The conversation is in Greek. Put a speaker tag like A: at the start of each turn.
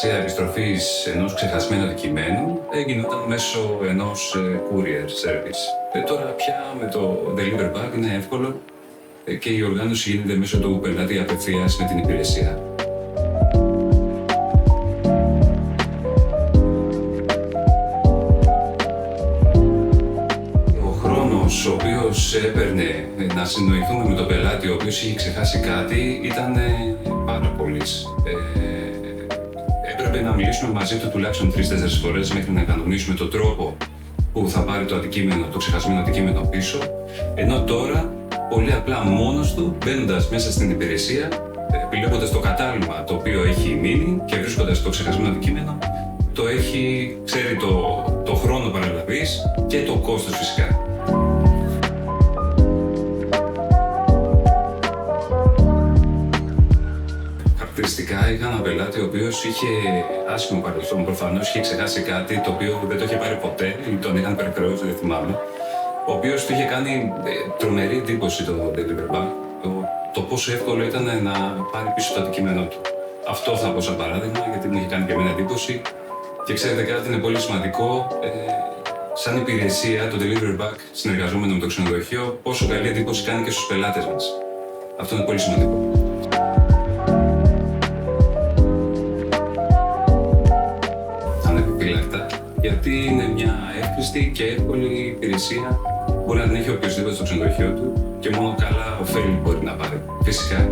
A: διαδικασία επιστροφής ενός ξεχασμένου αντικειμένου γινόταν μέσω ενός courier service. Τώρα πια με το Delivery Bag είναι εύκολο και η οργάνωση γίνεται μέσω του πελάτη απευθείας με την υπηρεσία. Ο οποίος έπαιρνε να συνοηθούμε με τον πελάτη ο οποίος είχε ξεχάσει κάτι ήταν πάρα πολύς. Έπρεπε να μιλήσουμε μαζί του τουλάχιστον 3-4 φορές μέχρι να κανονίσουμε τον τρόπο που θα πάρει το αντικείμενο, το ξεχασμένο αντικείμενο πίσω, ενώ τώρα πολύ απλά μόνος του, μπαίνοντας μέσα στην υπηρεσία, επιλέγοντας το κατάλημα το οποίο έχει μείνει και βρίσκοντας το ξεχασμένο αντικείμενο, ξέρει το χρόνο παραλαβής και το κόστος φυσικά. Χαρακτηριστικά είχα έναν πελάτη ο οποίος είχε άσχημο παρελθόν. Προφανώς είχε ξεχάσει κάτι το οποίο δεν το είχε πάρει ποτέ ή τον είχαν υπερχρεώσει, δεν θυμάμαι. Ο οποίος του είχε κάνει τρομερή εντύπωση το Delivery Bag, το πόσο εύκολο ήταν να πάρει πίσω το αντικείμενό του. Αυτό θα πω σαν παράδειγμα, γιατί μου είχε κάνει και εμένα εντύπωση. Και ξέρετε κάτι, είναι πολύ σημαντικό. Σαν υπηρεσία, το Delivery Bag, συνεργαζόμενο με το ξενοδοχείο, πόσο καλή εντύπωση κάνει και στους πελάτες μας. Αυτό είναι πολύ σημαντικό. Γιατί είναι μια εύκριστη και εύκολη υπηρεσία. Μπορεί να την έχει οποιοδήποτε στο ξενοδοχείο του και μόνο καλά ωφέλη μπορεί να πάρει. Φυσικά.